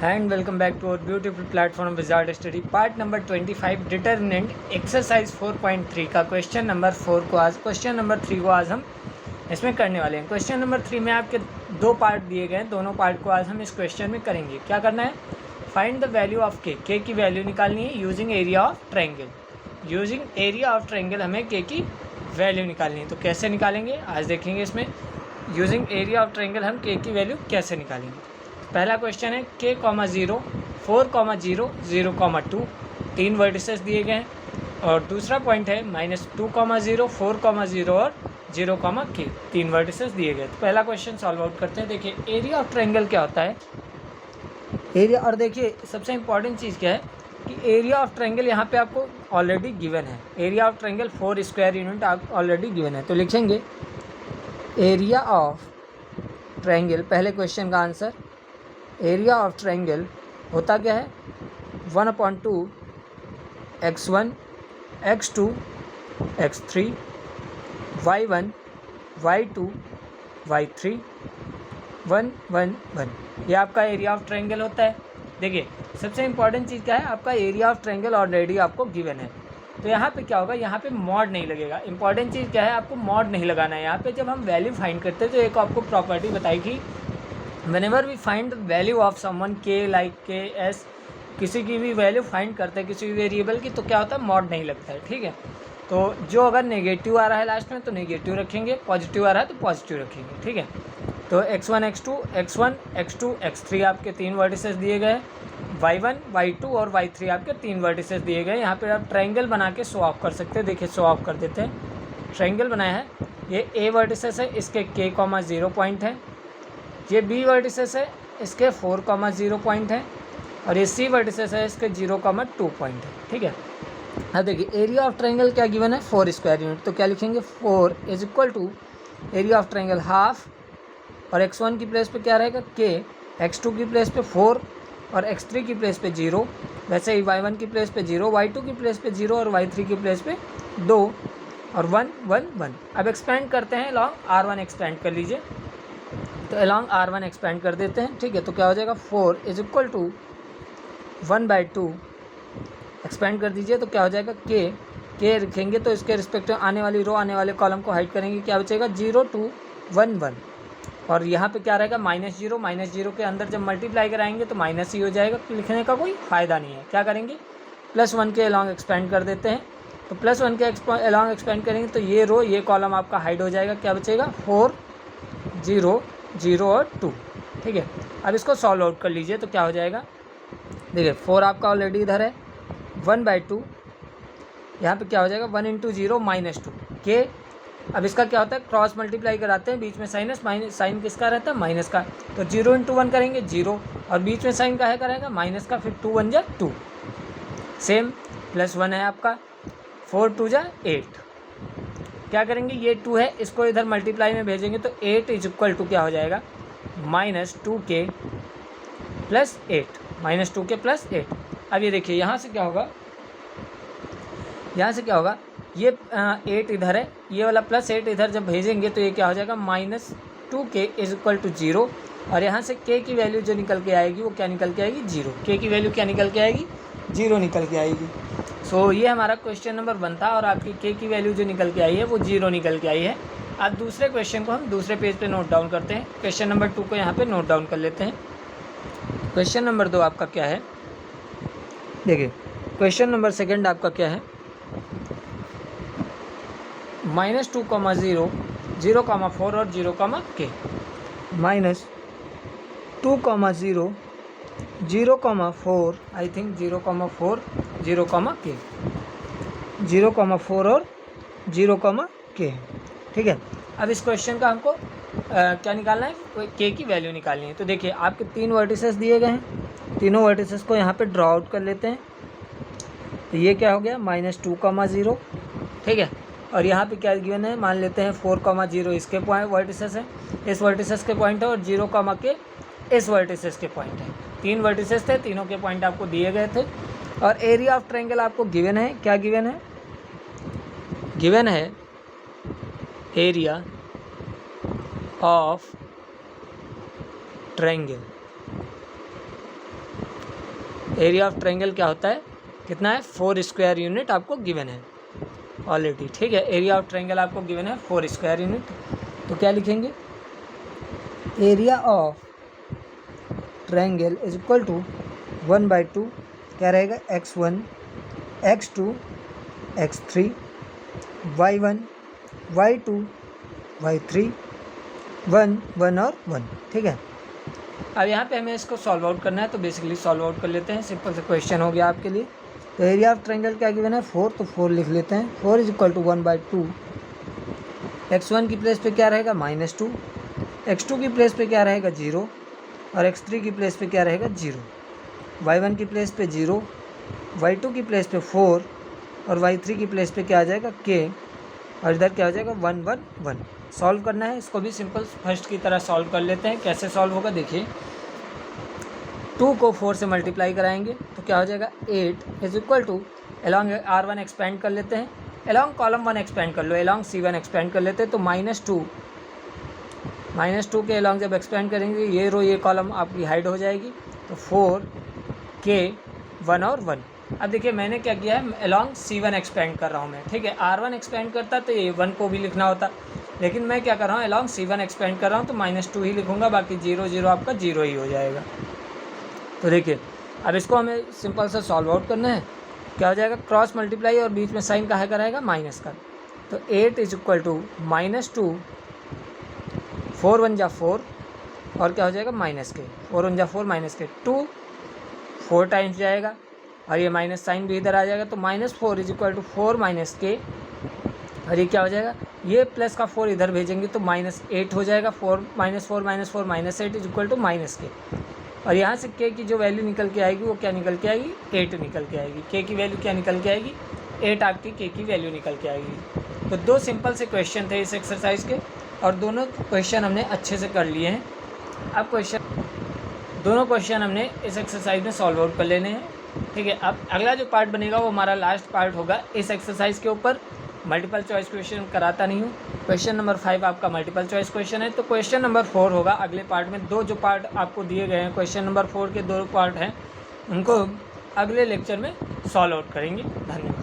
and welcome back to our beautiful platform Wizard Study part number 25 determinant exercise 4.3 का question number 4 को आज question number 3 को आज हम इसमें करने वाले हैं। क्वेश्चन नंबर 3 में आपके दो पार्ट दिए गए हैं, दोनों पार्ट को आज हम इस क्वेश्चन में करेंगे। क्या करना है, फाइंड द वैल्यू ऑफ के की वैल्यू निकालनी है using area of triangle. Using area of triangle हमें के की वैल्यू निकालनी है। तो कैसे निकालेंगे आज देखेंगे। इसमें यूजिंग एरिया ऑफ ट्रायंगल हम के की वैल्यू कैसे निकालेंगे। पहला क्वेश्चन है k, 0, 4, 0, 0, 2 तीन वर्टिसेस दिए गए हैं। और दूसरा पॉइंट है -2, 0, 4, 0 और 0, k तीन वर्टिसेस दिए गए। तो पहला क्वेश्चन सॉल्व आउट करते हैं। देखिए एरिया ऑफ ट्रायंगल क्या होता है, एरिया। और देखिए सबसे इंपॉर्टेंट चीज़ क्या है कि एरिया ऑफ ट्रायंगल यहाँ पे आपको ऑलरेडी गिवन है। Area of triangle 4 square unit already given है। तो लिखेंगे एरिया ऑफ ट्रायंगल, पहले क्वेश्चन का आंसर। एरिया ऑफ ट्रायंगल होता क्या है, 1/2 x1 x2 x3 y1 y2 y3 1 1 1। ये आपका एरिया ऑफ ट्रायंगल होता है। देखिए सबसे इंपॉर्टेंट चीज़ क्या है, आपका एरिया ऑफ ट्रायंगल ऑलरेडी आपको गिवन है। तो यहाँ पे क्या होगा, यहाँ पे मॉड नहीं लगेगा। इंपॉर्टेंट चीज़ क्या है, आपको मॉड नहीं लगाना है। यहाँ पे जब हम वैल्यू फाइंड करते हैं तो एक आपको प्रॉपर्टी बताई कि whenever we find the value of someone k like k s, किसी की भी वैल्यू फाइंड करते हैं किसी भी वेरिएबल की, तो क्या होता है, मॉड नहीं लगता है। ठीक है, तो जो अगर नेगेटिव आ रहा है लास्ट में तो नेगेटिव रखेंगे, पॉजिटिव आ रहा है तो पॉजिटिव रखेंगे। ठीक है, तो x1 x2 x3 आपके तीन वर्टिसेस दिए गए, y1 y2 और y3 आपके तीन वर्टिसेस दिए गए। यहाँ पे आप ट्रायंगल बना के शो ऑफ कर सकते हैं। देखिए शो ऑफ कर देते हैं। ट्रायंगल बनाया है, ये a वर्टिसेस है, इसके k, 0 पॉइंट है। ये बी वर्टिसेस है, इसके 4, 0 पॉइंट है। और ये सी वर्टिसेस है, इसके 0, 2 पॉइंट है। ठीक है, अब देखिए एरिया ऑफ ट्रायंगल क्या गिवन है, 4 स्क्वायर यूनिट। तो क्या लिखेंगे, 4 is equal to area of triangle half, और x1 की प्लेस पे क्या रहेगा k, x2 की प्लेस पे 4 और x3 की प्लेस पे 0। वैसे ही y1 की प्लेस पे 0, y2 की प्लेस पे 0 और y3 की प्लेस पे 2 और 1 1 1। अब एक्सपेंड करते हैं, लॉन्ग R1 एक्सपेंड कर लीजिए। तो अलॉन्ग R1 एक्सपेंड कर देते हैं। ठीक है, तो क्या हो जाएगा, 4 इज इक्वल टू 1/2 एक्सपेंड कर दीजिए। तो क्या हो जाएगा, के रखेंगे तो इसके रिस्पेक्टिव आने वाली रो आने वाले कॉलम को हाइड करेंगे। क्या बचेगा, 0 2 1 1। और यहाँ पे क्या रहेगा, -0 के अंदर जब मल्टीप्लाई कराएंगे तो माइनस ही हो जाएगा। लिखने का कोई फ़ायदा नहीं है। क्या करेंगे, +1 के अलॉन्ग एक्सपेंड कर देते हैं। तो +1 के अलॉन्ग एक्सपेंड करेंगे तो ये रो ये कॉलम आपका हाइड हो जाएगा। क्या बचेगा, 4 0 0 और 2। ठीक है, अब इसको सॉल्व आउट कर लीजिए। तो क्या हो जाएगा, देखिए 4 आपका ऑलरेडी इधर है, 1/2 यहाँ पे क्या हो जाएगा, 1 × 0 -2 के। अब इसका क्या होता है, क्रॉस मल्टीप्लाई कराते हैं, बीच में माइनस साइन किसका रहता है, माइनस का। तो 0 × 1 करेंगे 0, और बीच में साइन का है करेगा माइनस का, फिर 2 1 2। सेम +1 है आपका, 4 2 8। क्या करेंगे, ये 2 है, इसको इधर मल्टीप्लाई में भेजेंगे तो 8 इज इक्वल टू क्या हो जाएगा, -2k + 8, -2k + 8। अब ये देखिए यहाँ से क्या होगा, ये 8 इधर है, ये वाला +8 इधर जब भेजेंगे तो ये क्या हो जाएगा, -2k इज इक्वल टू 0। और यहाँ से k की वैल्यू जो निकल के आएगी वो क्या निकल के आएगी, 0। k की वैल्यू क्या निकल के आएगी, 0 निकल के आएगी। सो ये हमारा क्वेश्चन नंबर 1 था, और आपकी k की वैल्यू जो निकल के आई है वो 0 निकल के आई है। अब दूसरे क्वेश्चन को हम दूसरे पेज पे नोट डाउन करते हैं। क्वेश्चन नंबर 2 को यहाँ पे नोट डाउन कर लेते हैं। क्वेश्चन नंबर 2 आपका क्या है, देखिए क्वेश्चन नंबर 2 आपका क्या है, -2, 0, 0, 4 और 0, k। -2, 0, 0, 4, आई थिंक 0, 4, 0, k, 0, 4 और 0, k। ठीक है, अब इस क्वेश्चन का हमको क्या निकालना है, k की वैल्यू निकालनी है। तो देखिए आपके तीन वर्टिसेस दिए गए हैं, तीनों वर्टिसेस को यहाँ पे ड्रॉ आउट कर लेते हैं। तो ये क्या हो गया, -2, 0। ठीक है, और यहाँ पे क्या गिवन है, मान लेते हैं 4, 0 इसके पॉइंट वर्टिसेस है, इस वर्टिसेस के पॉइंट है, और 0, k इस वर्टिसेस के पॉइंट है। तीन वर्टिसेस थे, तीनों के पॉइंट आपको दिए गए थे। और एरिया ऑफ ट्रायंगल आपको गिवन है। क्या गिवन है, गिवन है area of triangle. Area of triangle क्या होता है, कितना है, 4 स्क्वायर यूनिट आपको गिवन है ऑलरेडी, ठीक है। एरिया ऑफ ट्रायंगल आपको गिवन है 4 स्क्वायर यूनिट, तो क्या लिखेंगे, area of triangle is equal to 1/2 क्या रहेगा, x1 x2 x3 y1 y2 y3 1 1 और 1, ठीक है। अब यहाँ पे हमें इसको सॉल्व आउट करना है, तो बेसिकली सॉल्व आउट कर लेते हैं, सिंपल सा क्वेश्चन हो गया आपके लिए। तो एरिया ऑफ ट्रायंगल क्या गिवन है 4, तो 4 लिख लेते हैं। 4 इज इक्वल टू 1/2, x1 की प्लेस पे क्या रहेगा -2, x2 की प्लेस पे क्या रहेगा 0 और x3 की प्लेस पे क्या रहेगा 0, y1 की प्लेस पे 0, y2 की प्लेस पे 4 और y3 की प्लेस पे क्या आ जाएगा k, और इधर क्या हो जाएगा 1 1 1। सॉल्व करना है, इसको भी सिंपल फर्स्ट की तरह सॉल्व कर लेते हैं। कैसे सॉल्व होगा देखिए, 2 को 4 से मल्टीप्लाई कराएंगे तो क्या हो जाएगा 8 is equal to, along R1 expand कर लेते हैं, अलॉन्ग कॉलम 1 एक्सपेंड कर लो, अलॉन्ग C1 एक्सपेंड कर लेते हैं, तो -2 के अलॉन्ग जब एक्सपेंड करेंगे ये रो ये कॉलम आपकी हाइड हो जाएगी, तो 4 k 1 और 1। अब देखिए मैंने क्या किया है, अलॉन्ग C1 एक्सपेंड कर रहा हूँ मैं, ठीक है। R1 एक्सपेंड करता तो ये 1 को भी लिखना होता, लेकिन मैं क्या कर रहा हूँ, अलॉन्ग C1 एक्सपेंड कर रहा हूँ, तो -2 ही लिखूँगा, बाकी 0 0 आपका 0 ही हो जाएगा। तो देखिए अब इसको हमें सिंपल सा सॉल्व आउट करना है, क्या हो जाएगा, क्रॉस मल्टीप्लाई और बीच में साइन काहे का रहेगा, माइनस का, तो 8 इज इक्वल टू -2, 4 1 जा 4 और क्या हो जाएगा -k, 4 1 जा 4 -k, 2 4 टाइम्स जाएगा और ये माइनस साइन भी इधर आ जाएगा, तो -4 इज इक्वल टू 4 - k, और ये क्या हो जाएगा, ये प्लस का 4 इधर भेजेंगे तो -8 हो जाएगा, 4 -4 -4 -8 इज इक्वल टू -k, और यहाँ से k की जो वैल्यू निकल के आएगी वो क्या निकल के आएगी, 8 निकल के आएगी। k की वैल्यू क्या निकल के आएगी, 8 आपकी k की वैल्यू निकल के आएगी। तो 2 सिंपल से क्वेश्चन थे इस एक्सरसाइज के, और दोनों क्वेश्चन हमने अच्छे से कर लिए हैं। अब दोनों क्वेश्चन हमने इस एक्सरसाइज में सॉल्व आउट कर लेने हैं, ठीक है। अब अगला जो पार्ट बनेगा वो हमारा लास्ट पार्ट होगा इस एक्सरसाइज के ऊपर। मल्टीपल चॉइस क्वेश्चन कराता नहीं हूँ, क्वेश्चन नंबर 5 आपका मल्टीपल चॉइस क्वेश्चन है, तो क्वेश्चन नंबर 4 होगा अगले पार्ट में। जो पार्ट आपको दिए गए हैं, क्वेश्चन नंबर 4 के 2 पार्ट हैं, उनको अगले लेक्चर में सॉल्व आउट करेंगे। धन्यवाद।